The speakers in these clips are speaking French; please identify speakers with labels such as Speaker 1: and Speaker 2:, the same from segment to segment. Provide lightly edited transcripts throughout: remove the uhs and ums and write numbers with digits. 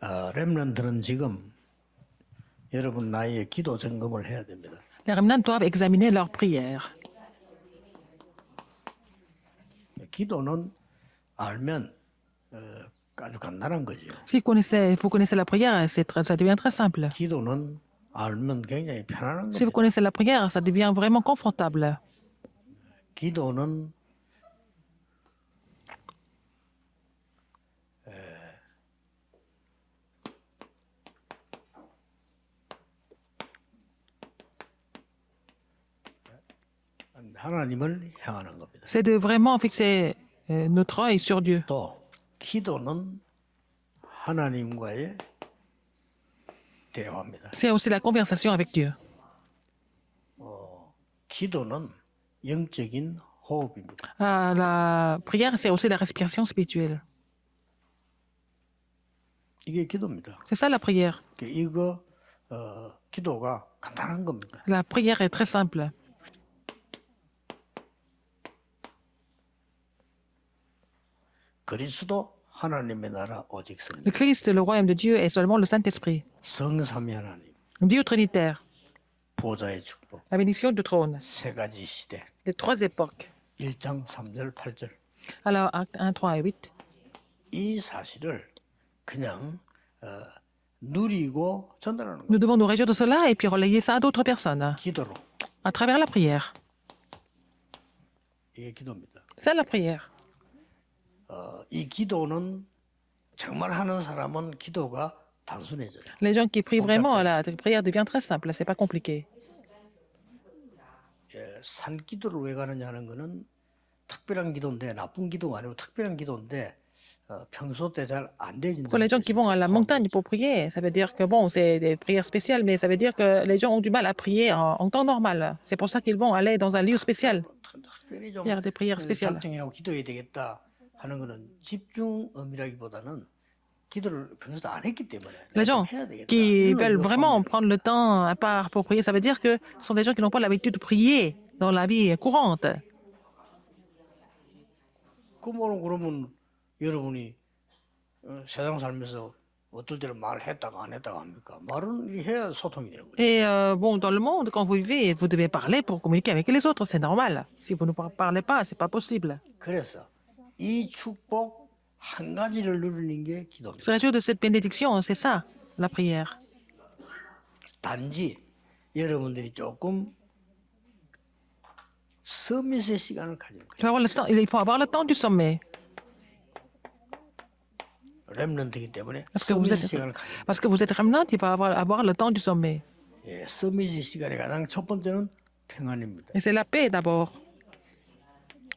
Speaker 1: 렘넌트는 지금 여러분 나이의 기도 점검을 해야 됩니다.
Speaker 2: Les remnants doivent examiner leurs prières.
Speaker 1: 기도는 알면 아주 간단한 거죠.
Speaker 2: Si vous connaissez la prière, ça devient très simple.
Speaker 1: 기도는 알면 굉장히 편안한
Speaker 2: Si vous
Speaker 1: 겁니다.
Speaker 2: connaissez la prière, ça devient vraiment confortable.
Speaker 1: 기도는 하나님을 향하는 겁니다.
Speaker 2: C'est de vraiment fixer notre œil sur Dieu.
Speaker 1: 또 기도는 하나님과의 대화입니다.
Speaker 2: C'est aussi la conversation avec Dieu.
Speaker 1: 기도는 영적인 호흡입니다.
Speaker 2: La prière, c'est aussi la respiration spirituelle.
Speaker 1: 이게 기도입니다.
Speaker 2: C'est ça la prière.
Speaker 1: 이거 기도가 간단한 겁니다.
Speaker 2: La prière est très simple.
Speaker 1: 그리스도 하나님의 나라 오직 성령.
Speaker 2: Le Christ, le royaume de Dieu, est seulement le Saint-Esprit.
Speaker 1: 성삼위 하나님,
Speaker 2: Dieu trinitaire,
Speaker 1: 보좌의 축복,
Speaker 2: la bénédiction du trône,
Speaker 1: 세 가지 시대,
Speaker 2: les trois époques.
Speaker 1: 1장 3절 8절.
Speaker 2: Alors, actes 1, 3 et 8.
Speaker 1: 이 사실을 그냥 누리고 전달하는 거예요.
Speaker 2: Nous devons nous réjouir de cela et puis relayer ça à d'autres personnes,
Speaker 1: 기도로.
Speaker 2: à travers la prière.
Speaker 1: 이게 기도입니다.
Speaker 2: C'est la prière.
Speaker 1: 이 기도는 정말 하는 사람은 기도가 단순해져요.
Speaker 2: Les gens qui prient vraiment, la prière devient très simple, c'est pas compliqué.
Speaker 1: 산 기도를 왜 가느냐 하는 거는 특별한 기도인데 나쁜 기도가 아니고 특별한 기도인데 평소 때 잘 안 되진다.
Speaker 2: Pour les gens qui vont à la montagne pour prier, ça veut dire que bon, c'est des prières spéciales, mais ça veut dire que les gens ont du mal à prier en temps normal. C'est pour ça qu'ils vont aller dans un lieu spécial.
Speaker 1: 특별히 좀
Speaker 2: faire des prières spéciales.
Speaker 1: 작정이라고 기도해야 되겠다 하는 거는 집중음이라기보다는 기도를 평소에 안 했기 때문에
Speaker 2: Les gens
Speaker 1: 해야 되겠다.
Speaker 2: qui
Speaker 1: 이걸
Speaker 2: veulent vraiment
Speaker 1: 요구합니다.
Speaker 2: prendre le temps à part pour prier, ça veut dire que ce sont des gens qui n'ont pas l'habitude de prier dans la vie courante.
Speaker 1: 그러면 여러분이 세상 살면서 어떨 때는 말했다가 안 했다가 합니까? 말은 해야 소통이 되는 거죠.
Speaker 2: Et bon, dans le monde, quand vous vivez, vous devez parler pour communiquer avec les autres, c'est normal. Si vous ne parlez pas, c'est pas possible.
Speaker 1: 그래서 이 축복 한 가지를 누리는 게 기도입니다.
Speaker 2: Se réjouir de cette bénédiction, c'est ça, la prière.
Speaker 1: 단지 여러분들이 조금 서밋의 시간을 가지는 거예요.
Speaker 2: Il faut avoir le temps du sommet.
Speaker 1: 렘넌트이기 때문에
Speaker 2: Parce que
Speaker 1: 서밋의 시간을 가지는 거예요.
Speaker 2: Parce que vous êtes remnant, il faut avoir le temps du sommet.
Speaker 1: 예, 서밋의 시간이 가장 첫 번째는 평안입니다.
Speaker 2: Et c'est la paix d'abord.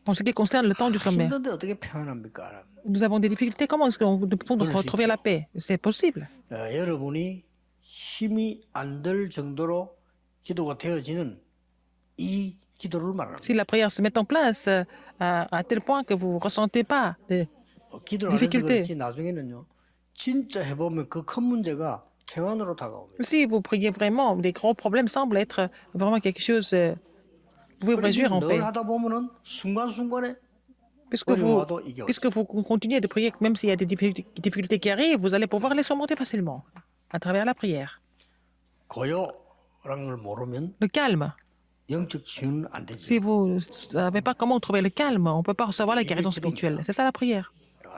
Speaker 2: En ce qui concerne le temps du sommet.
Speaker 1: 힘든데 어떻게 평안합니까?
Speaker 2: Nous avons des difficultés. Comment est-ce qu'on peut retrouver la paix? C'est possible.
Speaker 1: 여러분이 힘이 안 들 정도로 기도가 되어지는 이 기도를 말합니다.
Speaker 2: Si la prière se met en place à tel point que vous ne ressentez pas de
Speaker 1: 기도를 안 해서
Speaker 2: difficulté.
Speaker 1: 그렇지 나중에는요. 진짜 해보면 그 큰 문제가 평안으로 다가옵니다.
Speaker 2: Si vous priez vraiment, les gros problèmes semblent être vraiment quelque chose. Vous pouvez vous réjouir en paix.
Speaker 1: 늘 하다 보면은 순간순간에
Speaker 2: Puisque vous continuez de prier, même s'il y a des difficultés qui arrivent, vous allez pouvoir les surmonter facilement à travers la prière.
Speaker 1: 고요라는 걸 모르면
Speaker 2: Le calme.
Speaker 1: 영적 치유는 안 되죠.
Speaker 2: Si vous ne savez pas comment trouver le calme, on ne peut pas recevoir la guérison spirituelle. C'est ça la prière.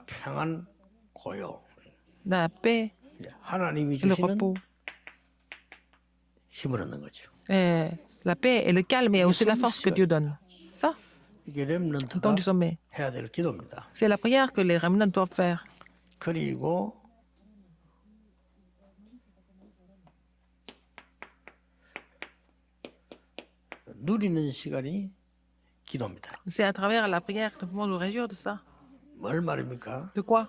Speaker 1: 평안, 고요.
Speaker 2: La paix,
Speaker 1: 하나님이
Speaker 2: le
Speaker 1: 주시는
Speaker 2: repos.
Speaker 1: 힘을 얻는 거죠.
Speaker 2: La paix et le calme et aussi la force que Dieu donne. Ça,
Speaker 1: 이게
Speaker 2: le
Speaker 1: 렘넌트가
Speaker 2: temps du sommet.
Speaker 1: 해야 될 기도입니다.
Speaker 2: C'est la prière que les remnants doivent faire.
Speaker 1: 그리고 누리는 시간이 기도입니다.
Speaker 2: C'est à travers la prière que nous pouvons nous réjouir de ça.
Speaker 1: 뭘 말입니까?
Speaker 2: De quoi?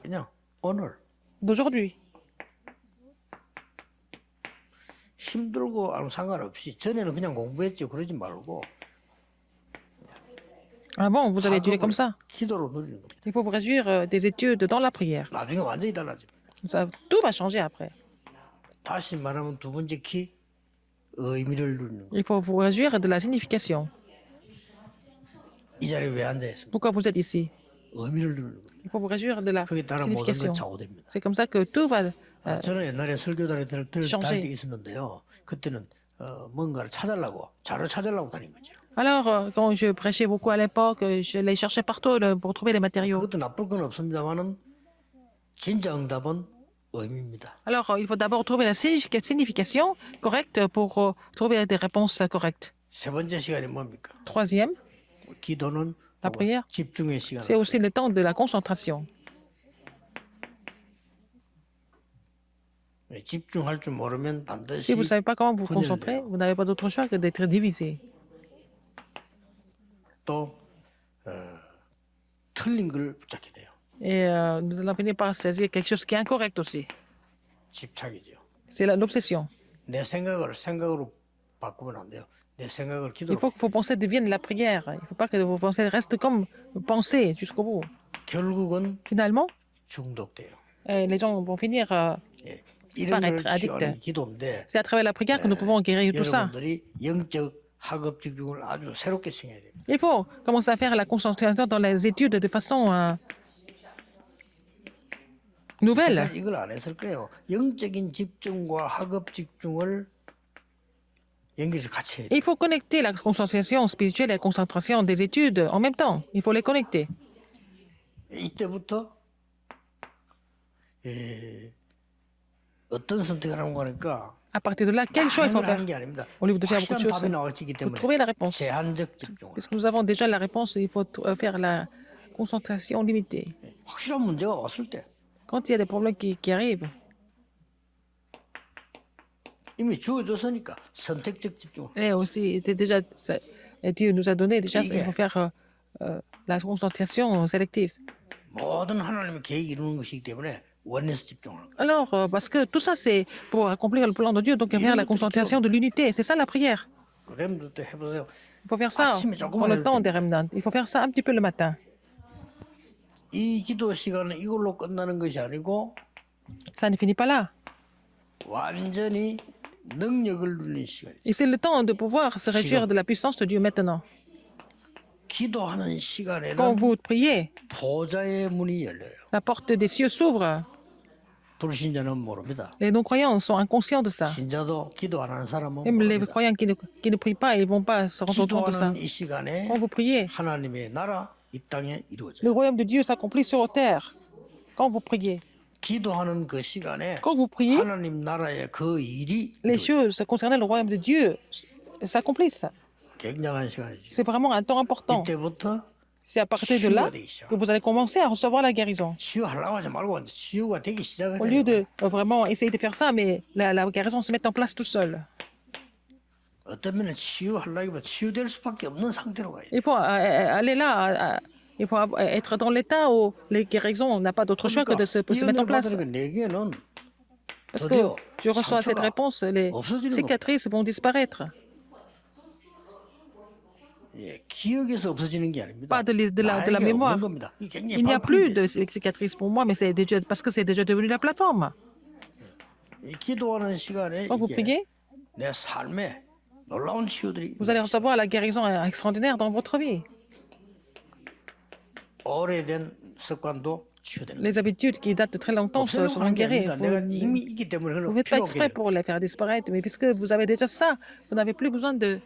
Speaker 1: 그냥 오늘
Speaker 2: D'aujourd'hui.
Speaker 1: 힘들고 아무 상관없이 전에는 그냥 공부했죠. 그러지 말고
Speaker 2: Ah bon, vous avez étudié comme ça?
Speaker 1: 기도로 누리는 겁니다.
Speaker 2: Il faut vous réjouir des études dans la prière.
Speaker 1: 나중에 완전히 달라집니다.
Speaker 2: Tout va changer après.
Speaker 1: 다시 말하면 두 번째 키 의미를 누리는 거예요.
Speaker 2: Il faut vous réjouir de la signification.
Speaker 1: 이 자리에 왜 앉아 있습니까?
Speaker 2: Pourquoi vous êtes ici?
Speaker 1: 의미를 두는 겁니다.
Speaker 2: Il faut vous réjouir de la
Speaker 1: 그게 따라 모든 건
Speaker 2: signification.
Speaker 1: 좌우됩니다.
Speaker 2: C'est comme ça que tout va
Speaker 1: 저는 옛날에 설교단에 다닐 때
Speaker 2: changer.
Speaker 1: 있었는데요. 그때는 뭔가를 찾으려고 자료 찾으려고 다닌 거죠.
Speaker 2: Alors, quand je prêchais beaucoup à l'époque, je les cherchais partout pour trouver les matériaux.
Speaker 1: 그것도 나쁠 건 없습니다만은 진짜 응답은 의미입니다.
Speaker 2: Alors, il faut d'abord trouver la signification correcte pour trouver des réponses correctes.
Speaker 1: 세 번째 시간이 뭡니까?
Speaker 2: Troisième,
Speaker 1: 기도는
Speaker 2: la prière,
Speaker 1: 집중의 시간.
Speaker 2: c'est aussi le temps de la concentration.
Speaker 1: 집중할 줄 모르면
Speaker 2: Si
Speaker 1: 반드시
Speaker 2: vous ne savez pas comment vous concentrer,
Speaker 1: 분열돼요.
Speaker 2: vous n'avez pas d'autre choix que d'être divisé.
Speaker 1: 또 틀린 걸 붙잡게 돼요.
Speaker 2: Et nous allons finir par saisir quelque chose qui est incorrect aussi.
Speaker 1: 집착이죠.
Speaker 2: C'est l'obsession.
Speaker 1: 내 생각을 생각으로 바꾸면 안 돼요. 내 생각을
Speaker 2: Il
Speaker 1: 기도로.
Speaker 2: faut que vos pensées deviennent la prière. Il ne faut pas que vos pensées restent comme pensées jusqu'au bout.
Speaker 1: 결국은
Speaker 2: Finalement,
Speaker 1: 중독돼요.
Speaker 2: les gens vont finir.
Speaker 1: 예. 이런 걸
Speaker 2: paraître addict.
Speaker 1: 치유하는 기도인데
Speaker 2: C'est à travers la prière que nous pouvons guérir tout ça.
Speaker 1: 여러분들이 영적 학업 집중을 아주 새롭게 생각해야 됩니다.
Speaker 2: Il faut commencer à faire la concentration dans les études de façon nouvelle.
Speaker 1: 이걸 안 했을 거예요. 영적인 집중과 학업 집중을 연결해서 같이 해야 돼요.
Speaker 2: Il faut connecter la concentration spirituelle et la concentration des études en même temps. Il faut les connecter.
Speaker 1: 이때부터 어떤 선택을 하는 거니까
Speaker 2: À partir de là, quel choix il faut faire?
Speaker 1: 하는 게 아닙니다.
Speaker 2: Au lieu de faire beaucoup de
Speaker 1: 확실한
Speaker 2: choses,
Speaker 1: 답이 나왔기
Speaker 2: il faut
Speaker 1: 때문에
Speaker 2: trouver la réponse.
Speaker 1: 제한적 집중을.
Speaker 2: Puisque nous avons déjà la réponse, il faut faire la concentration limitée.
Speaker 1: 확실한 문제가 왔을 때
Speaker 2: Quand il y a des problèmes qui arrivent,
Speaker 1: 이미 주어졌으니까 선택적 집중.
Speaker 2: et aussi, et Dieu nous a donné déjà, il faut faire la concentration sélective.
Speaker 1: 모든 하나님의 계획이 이루는 것이기 때문에 원에서 집중하는 거예요.
Speaker 2: Alors, parce que tout ça, c'est pour accomplir le plan de Dieu, donc il faut faire la concentration de l'unité. C'est ça la prière.
Speaker 1: 그램도 해보세요.
Speaker 2: Il faut faire ça pour le temps des remnants. Il faut faire ça un petit peu le matin.
Speaker 1: 이 기도 시간은 이걸로 끝나는 것이 아니고
Speaker 2: Ça ne finit pas là.
Speaker 1: 완전히 능력을 누리는 시간이에요.
Speaker 2: Et c'est le temps de pouvoir se réjouir de la puissance de Dieu maintenant.
Speaker 1: 기도하는
Speaker 2: Quand
Speaker 1: 시간에는
Speaker 2: vous priez,
Speaker 1: 보좌의 문이 열려요.
Speaker 2: la porte des cieux s'ouvre.
Speaker 1: 불신자는 모릅니다.
Speaker 2: Les non-croyants sont inconscients de ça.
Speaker 1: 신자도 기도 안 하는 사람은
Speaker 2: Même les
Speaker 1: 모릅니다.
Speaker 2: croyants qui ne prient pas, ils ne vont pas se rendre compte de ça.
Speaker 1: 기도하는 이 시간에
Speaker 2: Quand vous priez,
Speaker 1: 하나님의 나라 이 땅에 이루어져요.
Speaker 2: le royaume de Dieu s'accomplit sur la terre. Quand vous priez.
Speaker 1: 기도하는 그 시간에
Speaker 2: Quand vous priez,
Speaker 1: 하나님 나라의 그 일이
Speaker 2: les
Speaker 1: 이루어져요.
Speaker 2: choses concernant le royaume de Dieu s'accomplissent.
Speaker 1: 굉장한 시간이죠.
Speaker 2: C'est vraiment un temps important.
Speaker 1: 이때부터
Speaker 2: C'est à partir de là que vous allez commencer à recevoir la guérison.
Speaker 1: 치유하려고 하지 말고 치유가 되기 시작을
Speaker 2: Au lieu
Speaker 1: 해요.
Speaker 2: de vraiment essayer de faire ça, mais la guérison se met en place tout seul.
Speaker 1: 어떤 면은 치유하려기보다 치유될 수밖에 없는 상태로 가요.
Speaker 2: Il faut aller là. Il faut être dans l'état où les guérisons n'ont pas d'autre choix que de se mettre en place.
Speaker 1: 내게는
Speaker 2: Parce que je reçois cette réponse, les cicatrices vont disparaître.
Speaker 1: 기억에서 없어지는 게 아닙니다.
Speaker 2: Pas de la
Speaker 1: 나에게
Speaker 2: mémoire.
Speaker 1: 없는 겁니다. 이게 굉장히
Speaker 2: Il n'y a plus
Speaker 1: 바쁜데.
Speaker 2: de cicatrices pour moi, mais c'est déjà parce que c'est déjà devenu la plateforme.
Speaker 1: 이 기도하는 시간에
Speaker 2: Quand vous
Speaker 1: 이게
Speaker 2: priez,
Speaker 1: 내 삶에 놀라운 치유들이
Speaker 2: vous allez recevoir la guérison extraordinaire dans votre vie.
Speaker 1: 오래된 습관도 치유되는 거예요.
Speaker 2: Les habitudes qui datent de très longtemps
Speaker 1: 없애려고
Speaker 2: seront
Speaker 1: 하는 게
Speaker 2: guéries.
Speaker 1: 아닙니다. 내가 이미 있기 때문에
Speaker 2: Vous
Speaker 1: 그런
Speaker 2: ne faites pas
Speaker 1: 필요
Speaker 2: exprès
Speaker 1: 없게
Speaker 2: pour les faire disparaître, mais puisque vous avez déjà ça, vous n'avez plus besoin de...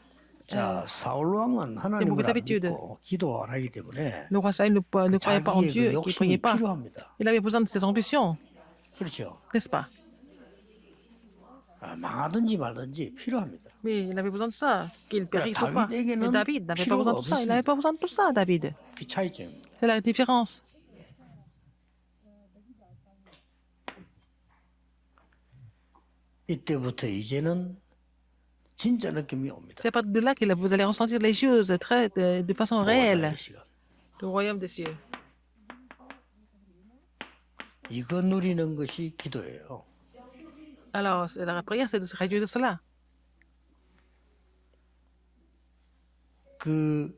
Speaker 1: 자, 사울 왕은 하나님을
Speaker 2: mauvaises
Speaker 1: 안
Speaker 2: habitudes.
Speaker 1: 믿고 기도 안 하기 때문에
Speaker 2: Le roi Saül ne croyait pas en
Speaker 1: 자기의
Speaker 2: Dieu,
Speaker 1: 그
Speaker 2: qui ne
Speaker 1: 욕심이
Speaker 2: priait pas.
Speaker 1: 필요합니다.
Speaker 2: Il avait besoin de ses ambitions,
Speaker 1: 그렇죠.
Speaker 2: n'est-ce pas?
Speaker 1: 망하든지 말든지 필요합니다.
Speaker 2: Mais il avait besoin de ça, qu'il périsse ou pas. Mais
Speaker 1: 다윗에게는
Speaker 2: David n'avait pas
Speaker 1: 필요가
Speaker 2: besoin de tout ça. Il n'avait pas besoin de tout ça, David.
Speaker 1: 그 차이점입니다.
Speaker 2: C'est la différence.
Speaker 1: 이때부터 이제는 진짜 느낌이 옵니다.
Speaker 2: C'est à partir de là que vous allez ressentir les choses de façon réelle.
Speaker 1: 보호자의 시간.
Speaker 2: Le royaume des cieux.
Speaker 1: 이거 누리는 것이 기도예요.
Speaker 2: Alors, la prière, c'est de se réjouir de cela.
Speaker 1: 그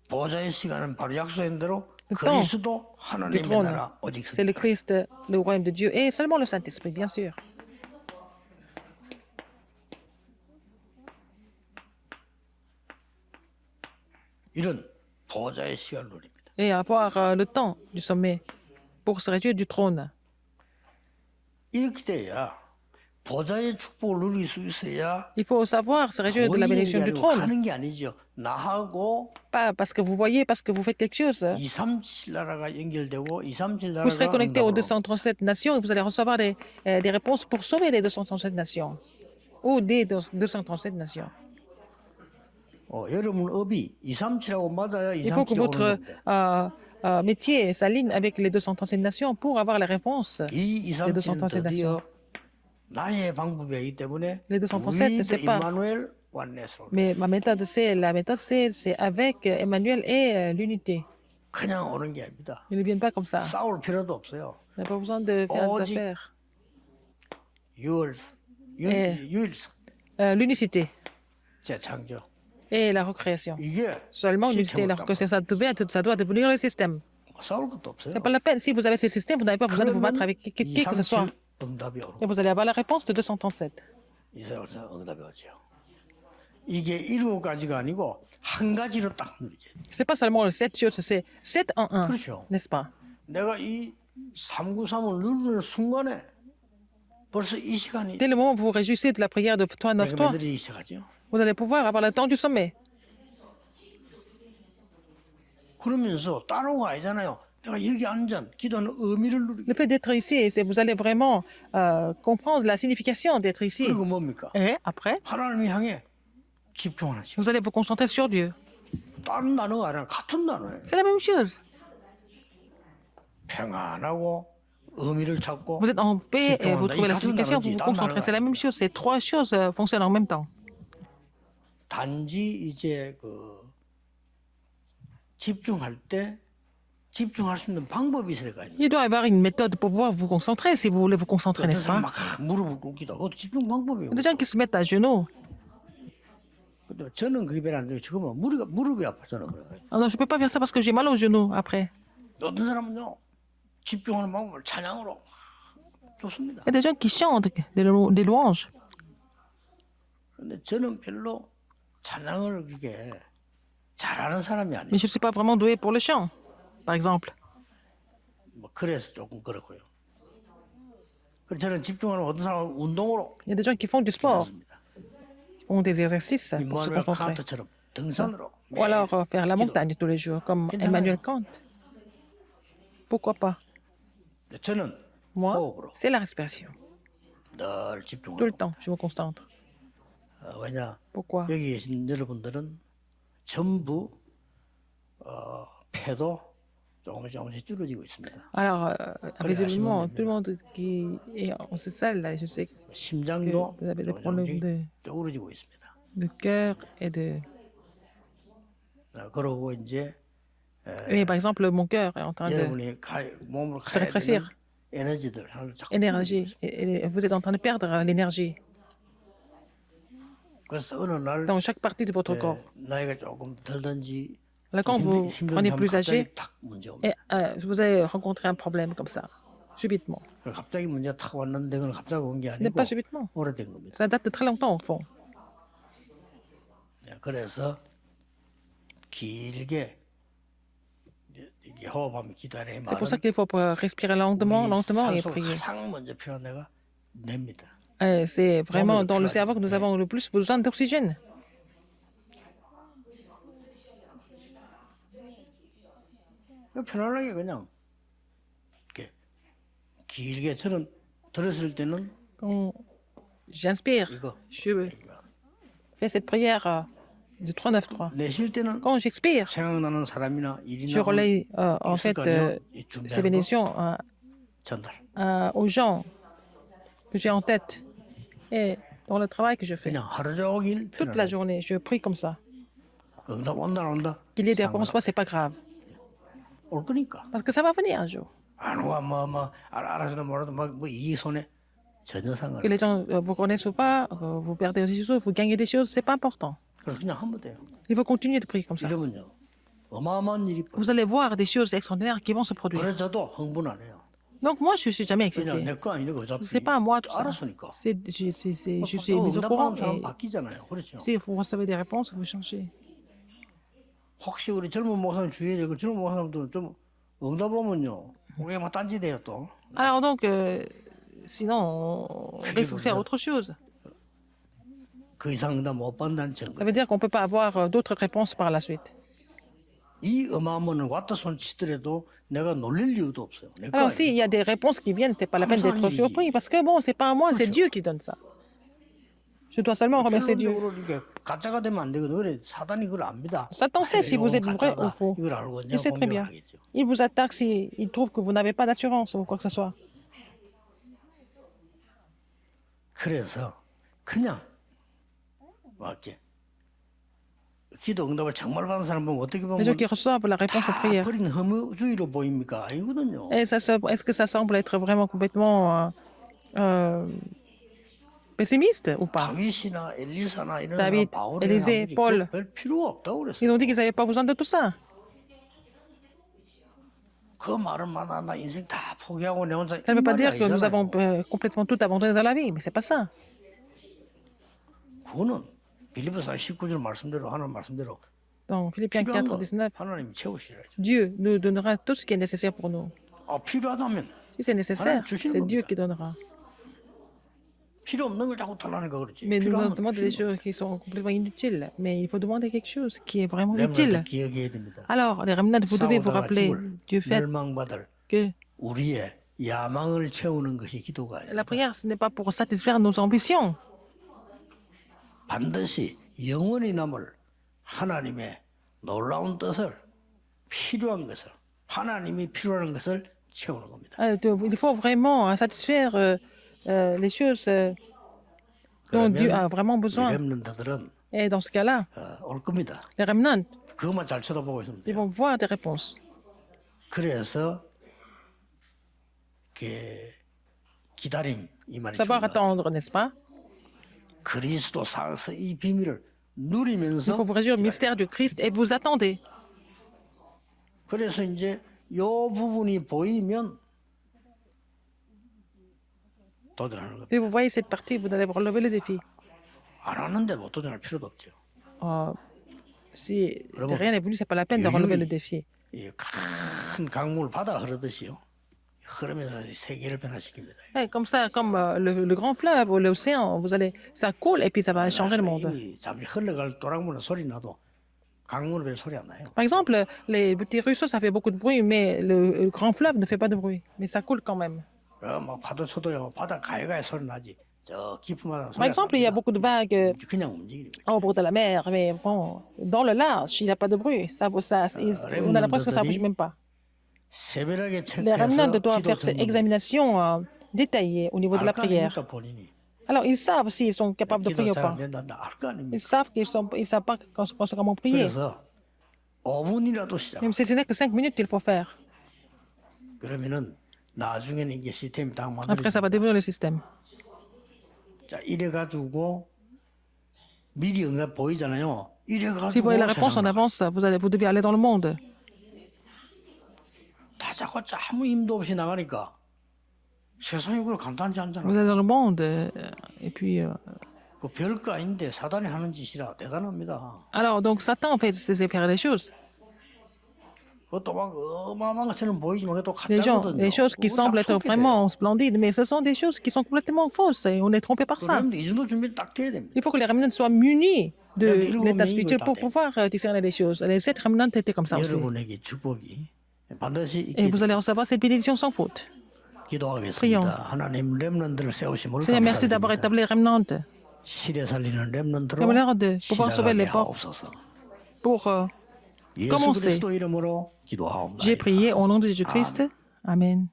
Speaker 1: 보호자의 시간은 바로 약속한 대로
Speaker 2: Le temps
Speaker 1: 그리스도
Speaker 2: du
Speaker 1: 하나님의
Speaker 2: trône,
Speaker 1: 나라 오직
Speaker 2: c'est le Christ, le royaume de Dieu, et seulement le Saint-Esprit, bien sûr.
Speaker 1: 이런 보호자의 시간을 누립니다.
Speaker 2: et avoir le temps du sommet pour se réjouir du trône.
Speaker 1: 이렇게 돼야 보좌의 축복을 누릴 수 있어야
Speaker 2: Il faut savoir se réjouir de la
Speaker 1: 보이는 게
Speaker 2: bénédiction du
Speaker 1: 아니고
Speaker 2: trône.
Speaker 1: 가는 게 아니죠. 나하고
Speaker 2: Pas parce que vous voyez, parce que vous faites quelque chose.
Speaker 1: 237 나라가 연결되고 237
Speaker 2: Vous serez
Speaker 1: 나라가
Speaker 2: connecté aux
Speaker 1: 응답을
Speaker 2: 237 nations et vous allez recevoir des réponses pour sauver les 237 nations. Ou des 237 nations.
Speaker 1: 여러분 업이 237하고 맞아야
Speaker 2: Il faut que
Speaker 1: 237하고 오는
Speaker 2: votre
Speaker 1: 겁니다.
Speaker 2: métier s'aligne avec les 237 nations pour avoir les réponses
Speaker 1: 이
Speaker 2: des
Speaker 1: 237은
Speaker 2: 237 nations.
Speaker 1: 드디어 나의 방법이기 때문에
Speaker 2: Les 237,
Speaker 1: with
Speaker 2: c'est pas.
Speaker 1: 임마누엘 원네스로
Speaker 2: Mais ma méthode, c'est avec Emmanuel et l'unité.
Speaker 1: 그냥 오는 게 아닙니다.
Speaker 2: Ils ne viennent pas comme ça.
Speaker 1: 싸울 필요도 없어요.
Speaker 2: On n'a pas besoin de faire des
Speaker 1: 오직
Speaker 2: affaires.
Speaker 1: 유일성,
Speaker 2: L'unicité
Speaker 1: 재창조.
Speaker 2: et la recréation.
Speaker 1: 이게
Speaker 2: Seulement l'unité et la recréation, ça doit devenir le système.
Speaker 1: 싸울 것도 없어요.
Speaker 2: C'est pas la peine. Si vous avez ces systèmes, vous n'avez pas besoin de vous battre avec qui que ce soit.
Speaker 1: 237 응답이 오는
Speaker 2: Et vous allez avoir la réponse de 237.
Speaker 1: 이사야서 응답이 오죠. 이게 7가지가 아니고 한 가지로 딱 누리죠.
Speaker 2: C'est pas seulement le 7 choses, c'est 7 en 1,
Speaker 1: 그렇죠.
Speaker 2: n'est-ce pas?
Speaker 1: 내가 이 393을 누르는 순간에 벌써 이 시간이
Speaker 2: Dès le moment où vous vous réjouissez de la prière de toi,
Speaker 1: 내가
Speaker 2: 9-3,
Speaker 1: 만들어지기 시작하죠.
Speaker 2: vous allez pouvoir avoir le temps du sommet.
Speaker 1: 그러면서 다른 거 아니잖아요. 내가 여기 앉아 기도하는 의미를 누리고
Speaker 2: Le fait d'être ici, c'est vous allez vraiment comprendre la signification d'être ici.
Speaker 1: 그리고 뭡니까?
Speaker 2: Et après,
Speaker 1: 하나님을 향해 집중하는 시간.
Speaker 2: vous allez vous concentrer sur Dieu.
Speaker 1: 다른 단어가 아니라 같은 단어예요.
Speaker 2: C'est la même chose.
Speaker 1: 평안하고 의미를 찾고
Speaker 2: Vous êtes en paix et vous
Speaker 1: 집중한다.
Speaker 2: trouvez
Speaker 1: 이
Speaker 2: la
Speaker 1: 같은
Speaker 2: signification, vous
Speaker 1: 단어지.
Speaker 2: vous
Speaker 1: 다른
Speaker 2: concentrez.
Speaker 1: 단어가
Speaker 2: C'est la même chose. Ces trois choses fonctionnent en même temps.
Speaker 1: 단지 이제 집중할 때 집중할 수 있는 방법이 있어야 될 거 아니에요.
Speaker 2: Il doit y avoir une méthode pour pouvoir vous concentrer si vous voulez vous concentrer,
Speaker 1: 어떤
Speaker 2: n'est-ce pas?
Speaker 1: 사람 막 무릎을 꿇기도 하고 그것도 집중 방법이에요.
Speaker 2: Il y a des gens qui se mettent à genoux.
Speaker 1: 근데 저는 그게 별로 안 돼요. 지금은 무릎이 아파 저는 그래요.
Speaker 2: Ah non, je ne peux pas faire ça parce que j'ai mal aux genoux après.
Speaker 1: 어떤 사람은요 집중하는 방법을 찬양으로 좋습니다.
Speaker 2: Il y a des gens qui chantent des louanges.
Speaker 1: 근데 저는 별로 찬양을 그렇게 잘하는 사람이 아니에요.
Speaker 2: Mais je ne suis pas vraiment doué pour le chant, par exemple.
Speaker 1: 뭐 그래서 조금 그렇고요. 그래서 저는 집중하는 어떤 사람은 운동으로
Speaker 2: Il y a des gens qui font du sport,
Speaker 1: 하습니다.
Speaker 2: qui font des exercices pour se
Speaker 1: 임마누엘
Speaker 2: concentrer.
Speaker 1: 칸트처럼 등산으로
Speaker 2: Ou alors faire la montagne tous les jours, comme Emmanuel Kant. Pourquoi pas?
Speaker 1: 저는
Speaker 2: Moi,
Speaker 1: 호흡으로
Speaker 2: c'est la respiration.
Speaker 1: 늘
Speaker 2: Tout le
Speaker 1: 집중하고
Speaker 2: temps, je me concentre.
Speaker 1: 왜냐
Speaker 2: Pourquoi?
Speaker 1: 여기 계신 여러분들은 전부 폐도 조금씩 줄어지고 있습니다.
Speaker 2: Alors, visiblement,
Speaker 1: 아시면
Speaker 2: tout le monde qui est en cette salle, là, je sais que
Speaker 1: 심장도
Speaker 2: vous avez des problèmes
Speaker 1: 조금씩 쭈그러지고 있습니다.
Speaker 2: de cœur et de...
Speaker 1: 그러고 이제
Speaker 2: Oui, par exemple, mon cœur est en train de
Speaker 1: 여러분이 몸으로
Speaker 2: se
Speaker 1: 가야 되는
Speaker 2: rétrécir.
Speaker 1: 에너지들 하나도 자꾸
Speaker 2: Énergie.
Speaker 1: 줄어들고 있습니다.
Speaker 2: Et vous êtes en train de perdre l'énergie
Speaker 1: 그래서 어느 날
Speaker 2: dans chaque partie de votre corps.
Speaker 1: 나이가 조금 들든지
Speaker 2: Là, quand vous
Speaker 1: 힘든
Speaker 2: prenez
Speaker 1: 사람
Speaker 2: plus âgé,
Speaker 1: 갑자기 탁 문제 옵니다.
Speaker 2: et vous allez rencontrer un problème comme ça, subitement.
Speaker 1: 갑자기 문제 탁 왔는데 그건 갑자기 온 게
Speaker 2: Ce n'est
Speaker 1: 아니고
Speaker 2: pas subitement.
Speaker 1: 오래된 겁니다.
Speaker 2: Ça date de très longtemps, au fond.
Speaker 1: 그래서 길게 이렇게 호흡하며 기도하는
Speaker 2: C'est pour ça qu'il faut respirer lentement et prier.
Speaker 1: 가장 먼저 필요한 데가 뇌입니다.
Speaker 2: Et c'est vraiment dans le cerveau que nous avons le plus besoin d'oxygène.
Speaker 1: 편안하게 그냥 이렇게 길게 저는 들었을 때는
Speaker 2: Quand j'inspire,
Speaker 1: 이거
Speaker 2: je fais cette prière de 3-9-3.
Speaker 1: 내쉴 때는
Speaker 2: Quand j'expire,
Speaker 1: 생각나는 사람이나
Speaker 2: je
Speaker 1: 일이나
Speaker 2: relaye en fait ces bénédictions
Speaker 1: 전달.
Speaker 2: aux gens que j'ai en tête et dans le travail que je fais.
Speaker 1: 그냥 하루 종일
Speaker 2: Toute la
Speaker 1: 편안하게.
Speaker 2: journée, je prie comme ça.
Speaker 1: 응답 온다 안 온다.
Speaker 2: Qu'il y ait des réponses, c'est pas grave.
Speaker 1: 올 거니까.
Speaker 2: Parce que ça va venir un jour.
Speaker 1: 안 와, 알아서는 뭐라도 막이 손에 전혀
Speaker 2: Que
Speaker 1: 상관.
Speaker 2: les gens vous connaissent ou pas, vous perdez des choses, vous gagnez des choses, c'est pas important.
Speaker 1: 그래서 그냥 하면 돼요.
Speaker 2: Il faut continuer de prier comme ça.
Speaker 1: 이러면요, 어마어마한 일이.
Speaker 2: Vous allez voir des choses extraordinaires qui vont se produire.
Speaker 1: 그래서 저도 흥분 안 해요.
Speaker 2: Donc moi, je ne suis jamais
Speaker 1: 그냥
Speaker 2: excité.
Speaker 1: 내 거 아니고 어차피.
Speaker 2: C'est pas à moi tout ça.
Speaker 1: 알았으니까.
Speaker 2: Je suis mis au courant.
Speaker 1: 응답하는 사람
Speaker 2: Et
Speaker 1: 바뀌잖아요. 그렇죠.
Speaker 2: si vous recevez des réponses, vous changez.
Speaker 1: 혹시 우리 젊은 목사님 주위에 그 젊은 목사님도 좀 응답하면요. 그게 막 딴지돼요 또.
Speaker 2: Alors donc, sinon, on risque de faire autre chose.
Speaker 1: 그 이상 응답 못 받는다는
Speaker 2: Ça
Speaker 1: 증거.
Speaker 2: veut dire qu'on ne peut pas avoir d'autres réponses par la suite.
Speaker 1: 이 어마어마한 왔다 손 치더라도 내가 놀릴 이유도 없어요. 내거
Speaker 2: Alors, s'il y a des réponses qui viennent, ce n'est pas la peine d'être surpris parce que bon, c'est pas à moi, c'est Dieu qui donne ça. Je dois seulement remercier Dieu.
Speaker 1: 결론적으로 이게 가짜가 되면 안 되거든. 그래 사단이 그걸 압니다.
Speaker 2: Satan sait si vous êtes vrai ou faux.
Speaker 1: 이걸 알고
Speaker 2: Il sait très
Speaker 1: 공격을
Speaker 2: bien.
Speaker 1: 하겠죠.
Speaker 2: Il vous attaque s'il trouve que vous n'avez pas d'assurance ou quoi que ce soit.
Speaker 1: 그래서 그냥 맞지. 기도 응답을 정말 받은 사람 보면 어떻게 보면
Speaker 2: Les gens qui reçoivent la réponse aux
Speaker 1: 다
Speaker 2: prières.
Speaker 1: 버린 허무주의로 보입니까? 아니거든요.
Speaker 2: Et est-ce que ça semble être vraiment complètement pessimiste ou pas?
Speaker 1: 다윗이나 엘리사나 이런
Speaker 2: David,
Speaker 1: 사람 바울이나
Speaker 2: Élisée,
Speaker 1: 아버지
Speaker 2: Paul.
Speaker 1: 별 필요가 없다고 그랬어요.
Speaker 2: Ils ont dit qu'ils n'avaient pas besoin de tout ça.
Speaker 1: 그 말은 나 인생 다 포기하고 내 혼자
Speaker 2: Ça ne
Speaker 1: 이
Speaker 2: veut pas
Speaker 1: 말이
Speaker 2: dire que nous
Speaker 1: 아니잖아요.
Speaker 2: avons complètement tout abandonné dans la vie, mais c'est pas ça.
Speaker 1: 그거는 빌립보서 19절 말씀대로 하나님 말씀대로
Speaker 2: Dans Philippiens
Speaker 1: 필요한
Speaker 2: 4,
Speaker 1: 거
Speaker 2: 19,
Speaker 1: 하나님이 채우시라죠.
Speaker 2: Dieu nous donnera tout ce qui est nécessaire pour nous.
Speaker 1: 필요하다면
Speaker 2: Si c'est nécessaire,
Speaker 1: 주시는
Speaker 2: c'est Dieu
Speaker 1: 겁니다.
Speaker 2: qui donnera.
Speaker 1: 필요 없는 걸 자꾸 달라니까 그렇지.
Speaker 2: Mais nous
Speaker 1: 필요하면
Speaker 2: demandons des
Speaker 1: 주시는
Speaker 2: choses qui sont complètement inutiles. Mais il faut demander quelque chose qui est vraiment
Speaker 1: 렘넌트
Speaker 2: utile.
Speaker 1: 기억해야 됩니다.
Speaker 2: Alors, les remnants, vous devez vous
Speaker 1: 싸우다가
Speaker 2: rappeler,
Speaker 1: 죽을
Speaker 2: Dieu fait
Speaker 1: 멸망받을
Speaker 2: que
Speaker 1: 우리의 야망을 채우는 것이 기도가 아니라
Speaker 2: la prière, ce n'est pas pour satisfaire nos ambitions.
Speaker 1: 반드시 영원히 남을 하나님의 놀라운 뜻을 필요한 것을 하나님이 필요한 것을 채우는 겁니다.
Speaker 2: Il faut vraiment satisfaire les choses dont Dieu a vraiment besoin.
Speaker 1: 렘넌트들은
Speaker 2: Et dans ce cas-là,
Speaker 1: 올 겁니다.
Speaker 2: les remnants,
Speaker 1: 그것만 잘 쳐다보고 있으면
Speaker 2: ils
Speaker 1: 돼요.
Speaker 2: vont voir des réponses.
Speaker 1: 그래서 기다림 이 말이
Speaker 2: Savoir
Speaker 1: 중요하죠.
Speaker 2: attendre, n'est-ce pas?
Speaker 1: 그리스도 상서 이 비밀을
Speaker 2: Il
Speaker 1: 누리면서
Speaker 2: faut vous réjouir au mystère du Christ et vous attendez.
Speaker 1: 그래서 이제 요 부분이 보이면 도전하는 겁니다.
Speaker 2: Puis vous voyez cette partie, vous allez relever le défi.
Speaker 1: 안 하는데 뭐 도전할 필요도 없죠.
Speaker 2: Si rien n'est venu, ce n'est pas la peine de relever le défi.
Speaker 1: 이 큰 강물 바다 흐르듯이요. 흐르면서 세계를 변화시킵니다.
Speaker 2: Et comme ça, comme le grand fleuve ou l'océan, ça coule et puis ça va changer le monde.
Speaker 1: 이미 잠시 흘러갈 또랑물은 소리 나도 강물은 별 소리 안 나요.
Speaker 2: Par exemple, les petits ruisseaux, ça fait beaucoup de bruit, mais le grand fleuve ne fait pas de bruit. Mais ça coule quand même.
Speaker 1: 막 파도 쳐도요. 바다 가에가에 소리 나지. 저 깊은 바다
Speaker 2: Par
Speaker 1: 소리 안
Speaker 2: exemple, il y a
Speaker 1: 납니다.
Speaker 2: beaucoup de vagues
Speaker 1: 그냥 움직이는 거죠.
Speaker 2: au bord de la mer, mais bon, dans le large, il n'y a pas de bruit. On a l'impression que ça ne bouge même pas.
Speaker 1: 세밀하게
Speaker 2: Les remnants
Speaker 1: 체크해서
Speaker 2: doivent
Speaker 1: 기도
Speaker 2: faire cette
Speaker 1: 듣는
Speaker 2: examination détaillée au niveau de la
Speaker 1: 알거
Speaker 2: prière.
Speaker 1: 아닙니까 본인이.
Speaker 2: Alors, ils savent s'ils sont capables de prier
Speaker 1: 기도
Speaker 2: ou pas.
Speaker 1: 잘 안 된다. 알거 아닙니까.
Speaker 2: Ils savent qu'ils ne savent pas comment prier.
Speaker 1: 그래서 5분이라도 시작.
Speaker 2: Même si ce n'est que 5 minutes qu'il faut faire.
Speaker 1: 그러면은 나중에는 이게 시스템이 딱
Speaker 2: Après, ça
Speaker 1: 만들어져.
Speaker 2: va devenir le système.
Speaker 1: 자 이래 가지고 미리 응답 보이잖아요. 이래
Speaker 2: Si vous
Speaker 1: 가지고
Speaker 2: voyez la réponse en avance, vous devez aller dans le monde.
Speaker 1: 다 자꾸 아무 힘도 없이 나가니까 세상이 그걸 간단하지
Speaker 2: Vous
Speaker 1: 않잖아.
Speaker 2: allez dans le monde. Et puis,
Speaker 1: 그 별거 아닌데 사단이 하는 짓이라 대단합니다.
Speaker 2: alors, donc Satan, en fait, c'est faire les choses.
Speaker 1: 그것도 막 어마어마한 것처럼 보이지만 그것도
Speaker 2: Les
Speaker 1: 가짜거든요.
Speaker 2: les choses qui semblent être vraiment splendides, mais ce sont des choses qui sont complètement fausses et on est trompé par ça.
Speaker 1: 그런데 이 정도 준비 딱 돼야 됩니다.
Speaker 2: Il faut que les remnants soient munis de
Speaker 1: 일곱
Speaker 2: l'état
Speaker 1: 명이
Speaker 2: spirituel
Speaker 1: 이걸
Speaker 2: pour
Speaker 1: 다
Speaker 2: pouvoir discerner les choses. Les 7 remnants étaient comme ça aussi.
Speaker 1: 여러분에게 축복이 반드시
Speaker 2: Et
Speaker 1: 있게
Speaker 2: vous allez recevoir cette bénédiction sans faute.
Speaker 1: 기도하겠습니다. 하나님 렘넌트를 세우심을
Speaker 2: Seigneur, merci d'avoir
Speaker 1: 감사드립니다.
Speaker 2: établi les remnants.
Speaker 1: 시대 살리는 렘넌트로
Speaker 2: Comme l'air de pouvoir sauver les
Speaker 1: 시작하게
Speaker 2: pauvres.
Speaker 1: 하옵소서.
Speaker 2: Pour
Speaker 1: 예수
Speaker 2: commencer,
Speaker 1: 그리스도 이름으로 기도하옵나이다.
Speaker 2: j'ai prié au nom de Jésus-Christ. Amen.